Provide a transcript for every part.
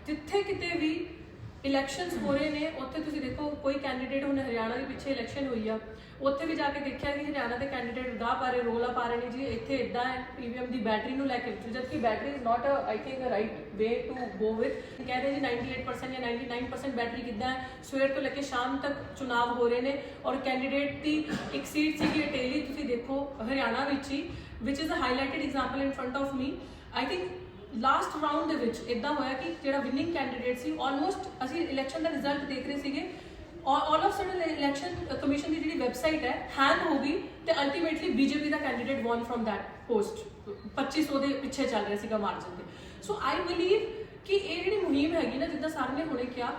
जिथे किते भी इलैक्शनस हो रहे ने उत्थे तुसीं देखो कोई कैंडीडेट हुण हरियाणा के पिछे इलैक्शन हुई आ उत्थे भी जाके देखिया कि हरियाणा के कैंडीडेट गाह पा रहे रोला पा रहे ने जी इत्थे इदां है ईवीएम की बैटरी नूं लैके जबकि battery is not I think right way to go with कह रहे जी 98% या 99% बैटरी किद्दां है सवेर तो लेके शाम तक चुनाव हो रहे ने और कैंडीडेट की एक सीट सीगी अटेली तुसीं देखो हरियाणा विच ही which is a highlighted example in front of me I think last round ਦੇ ਵਿੱਚ ਇਦਾਂ ਹੋਇਆ ਕਿ ਜਿਹੜਾ ਵਿਨਿੰਗ ਕੈਂਡੀਡੇਟ ਸੀ ਆਲਮੋਸਟ ਅਸੀਂ ਇਲੈਕਸ਼ਨ ਦਾ ਰਿਜ਼ਲਟ ਦੇਖ ਰਹੇ ਸੀਗੇ all of sudden election commission ਦੀ ਜਿਹੜੀ ਵੈਬਸਾਈਟ ਹੈ ਹੈਂਗ ਹੋ ਗਈ ਤੇ ਅਲਟੀਮੇਟਲੀ ਬੀਜੇਪੀ ਦਾ candidate won from that post 2500 ਦੇ ਪਿੱਛੇ ਚੱਲ ਰਿਹਾ ਸੀਗਾ ਮਾਰਜਨ ਤੇ ਸੋ ਆਈ ਬਿਲੀਵ ਕਿ ਇਹ ਜਿਹੜੀ ਮੁਹਿੰਮ ਹੈਗੀ ਨਾ ਜਿੱਦਾਂ ਸਰ ਨੇ ਹੁਣੇ ਕਿਹਾ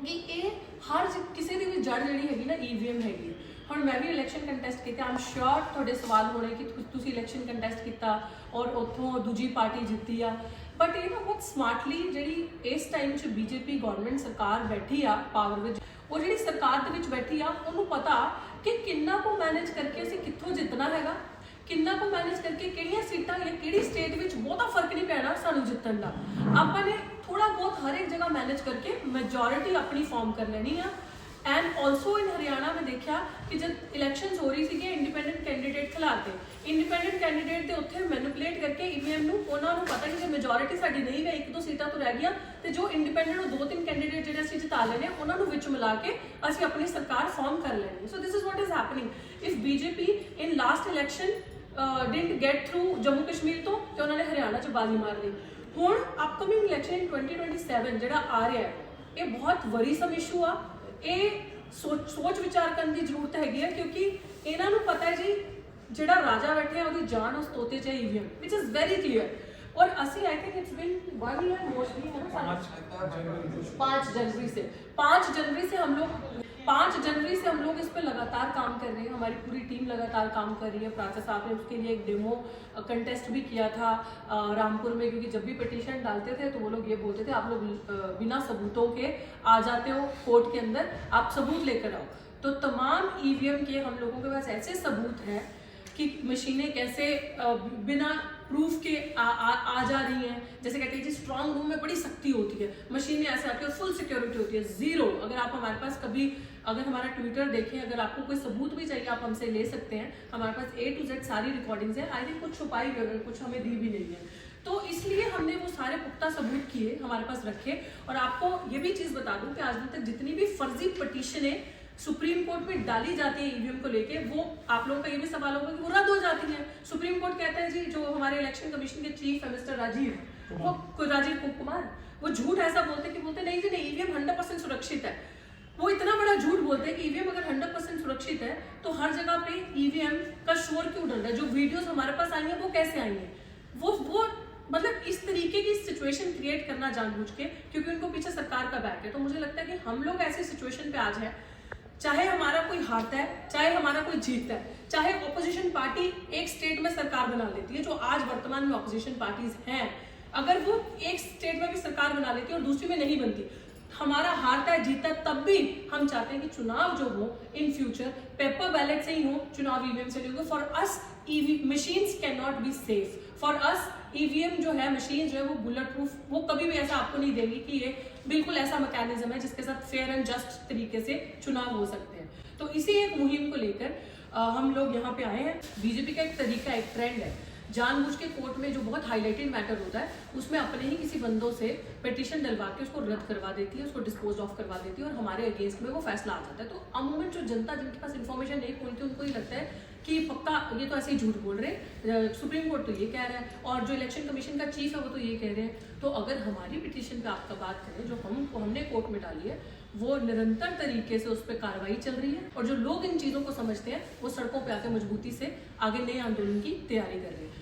ਕਿ ਇਹ ਹਰ ਕਿਸੇ ਦੀ ਵੀ ਜੜ ਜਿਹੜੀ ਹੈਗੀ ਨਾ ਈਵੀਐਮ ਹੈਗੀ ਹੁਣ ਮੈਂ ਵੀ ਇਲੈਕਸ਼ਨ ਕੰਟੈਸਟ ਕੀਤਾ ਆਮ ਸ਼ੋਰ ਤੁਹਾਡੇ ਸਵਾਲ ਹੋਣੇ ਕਿ ਤੁਸੀਂ ਇਲੈਕਸ਼ਨ ਕੰਟੈਸਟ ਕੀਤਾ ਔਰ ਉੱਥੋਂ ਦੂਜੀ ਪਾਰਟੀ ਜਿੱਤੀ ਆ ਬਟ ਇਹ ਨਾ ਬਹੁਤ ਸਮਾਰਟਲੀ ਜਿਹੜੀ ਇਸ ਟਾਈਮ 'ਚ ਬੀਜੇਪੀ ਗਵਰਨਮੈਂਟ ਸਰਕਾਰ ਬੈਠੀ ਆ ਪਾਵਰ ਵਿੱਚ ਉਹ ਜਿਹੜੀ ਸਰਕਾਰ ਦੇ ਵਿੱਚ ਬੈਠੀ ਆ ਉਹਨੂੰ ਪਤਾ ਕਿ ਕਿੰਨਾ ਕੁ ਮੈਨੇਜ ਕਰਕੇ ਅਸੀਂ ਕਿੱਥੋਂ ਜਿੱਤਣਾ ਹੈਗਾ ਕਿੰਨਾ ਕੁ ਮੈਨੇਜ ਕਰਕੇ ਕਿਹੜੀਆਂ ਸੀਟਾਂ ਜਾਂ ਕਿਹੜੀ ਸਟੇਟ ਵਿੱਚ ਬਹੁਤਾ ਫਰਕ ਨਹੀਂ ਪੈਣਾ ਸਾਨੂੰ ਜਿੱਤਣ ਦਾ ਆਪਾਂ ਨੇ ਥੋੜਾ ਬਹੁਤ ਹਰ ਇੱਕ ਜਗ੍ਹਾ ਮੈਨੇਜ ਕਰਕੇ ਮੈਜੋਰਿਟੀ ਆਪਣੀ ਫਾਰਮ ਕਰ ਲੈਣੀ ਆ एंड ऑल्सो इन हरियाणा में देखा कि जब इलैक्शंस हो रही थी इंडिपेंडेंट कैंडीडेट खिलाते इंडिपेंडेंट कैंडीडेट के उत्थे मैनिपुलेट करके ईवीएम नूं उन्हां नूं पता कि मेजोरिटी साडी नहीं है एक दो सीटां तो रह गई तो जो इंडिपेंडेंट दो तीन कैंडीडेट जिहड़े असीं जिता लेने उन्हां नूं विच मिला के असीं अपनी सरकार फॉर्म कर लैनी so this is what is happening if BJP in last election didn't get through Jammu Kashmir तो उन्होंने हरियाणा च बाजी मार ली हुण अपकमिंग इलैक्शन इन 2027 जिहड़ा आ रहा है ये बहुत वरीसम इशू आ ਇਹ ਸੋਚ ਵਿਚਾਰ ਕਰਨ ਦੀ ਜ਼ਰੂਰਤ ਹੈਗੀ ਹੈ ਕਿਉਂਕਿ ਇਹਨਾਂ ਨੂੰ ਪਤਾ ਹੈ ਜੀ ਜਿਹੜਾ ਰਾਜਾ ਬੈਠੇ ਆ ਉਹਦੀ ਜਾਨ ਉਸ ਤੋਤੇ 'ਚ EVM which is very clear और ਅਸੀਂ I think it's been 1 year mostly है ना 5 जनवरी से हम लोग 5 जनवरी से हम लोग इस पे लगातार काम कर रहे हैं हमारी पूरी टीम लगातार काम कर रही है प्राचा साहब ने उसके लिए एक डेमो कंटेस्ट भी किया था रामपुर में क्योंकि जब भी पिटीशन डालते थे तो वो लोग ये बोलते थे आप लोग बिना सबूतों के आ जाते हो कोर्ट के अंदर आप सबूत लेकर आओ तो तमाम ईवीएम के हम लोगों के पास ऐसे सबूत हैं कि मशीनें कैसे बिना प्रूफ के आ जा रही हैं जैसे कहते हैं जी स्ट्रांग रूम में बड़ी शक्ति होती है मशीनें ऐसे आती है फुल सिक्योरिटी होती है जीरो अगर आप हमारे पास कभी अगर हमारा ट्विटर देखें अगर आपको कोई सबूत भी चाहिए आप हमसे ले सकते हैं हमारे पास A to Z सारी रिकॉर्डिंग्स हैं आई थिंक कुछ छुपाई भी अगर कुछ हमें दी भी नहीं है तो इसलिए हमने वो सारे पुख्ता सबूत किए हमारे पास रखे और आपको ये भी चीज़ बता दूं कि आज दिन तक जितनी भी फर्जी पटिशनें सुप्रीम कोर्ट में डाली जाती है ईवीएम को लेके वो आप लोगों का ये भी सवाल होगा कि वो रद्द हो जाती है सुप्रीम कोर्ट कहता है जी जो हमारे इलेक्शन कमीशन के चीफ है मिस्टर राजीव कुमार वो झूठ ऐसा बोलते नहीं जी नहीं ईवीएम 100% सुरक्षित है वो इतना बड़ा झूठ बोलते हैं कि ईवीएम अगर 100% सुरक्षित है तो हर जगह पे ईवीएम का शोर क्यों डल रहा है जो वीडियोस हमारे पास आई हैं वो कैसे आई हैं वो मतलब इस तरीके की सिचुएशन क्रिएट करना जानबूझ के क्योंकि उनको पीछे सरकार का बैक है तो मुझे लगता है कि हम लोग ऐसी सिचुएशन पे आज है चाहे हमारा कोई हारता है चाहे हमारा कोई जीतता है चाहे ऑपोजिशन पार्टी एक स्टेट में सरकार बना लेती है जो आज वर्तमान में ऑपोजिशन पार्टीज हैं अगर वो एक स्टेट में भी सरकार बना लेती है और दूसरी में नहीं बनती हमारा हारता है जीतता है तब भी हम चाहते हैं कि चुनाव जो हो इन फ्यूचर पेपर बैलेट से ही हो चुनाव ईवीएम से नहीं हो for us machines can not be safe for us EVM जो है मशीन जो है वो बुलेट प्रूफ वो कभी भी ऐसा आपको नहीं देंगी कि ये बिल्कुल ऐसा मैकेनिज्म है जिसके साथ फेयर एंड जस्ट तरीके से चुनाव हो सकते हैं तो इसी एक मुहिम को लेकर हम लोग यहाँ पे आए हैं बीजेपी का एक तरीका एक ट्रेंड है जानबूझ के कोर्ट में जो बहुत हाईलाइटेड मैटर होता है उसमें अपने ही किसी बंदों से पिटीशन डलवा के उसको रद्द करवा देती है उसको डिस्पोज ऑफ करवा देती है और हमारे अगेंस्ट में वो फैसला आ जाता है तो अमूमन जो जनता जिनके पास इन्फॉर्मेशन नहीं पहुंचती उनको ही लगता है कि पक्का ये तो ऐसे ही झूठ बोल रहे सुप्रीम कोर्ट तो ये कह रहा है और जो इलेक्शन कमीशन का चीफ है वो तो ये कह रहे हैं तो अगर हमारी पिटीशन पे आपका बात करें जो हमने कोर्ट में डाली है वो निरंतर तरीके से उस पर कार्रवाई चल रही है और जो लोग इन चीज़ों को समझते हैं वो सड़कों पे आकर मजबूती से आगे नए आंदोलन की तैयारी कर रहे हैं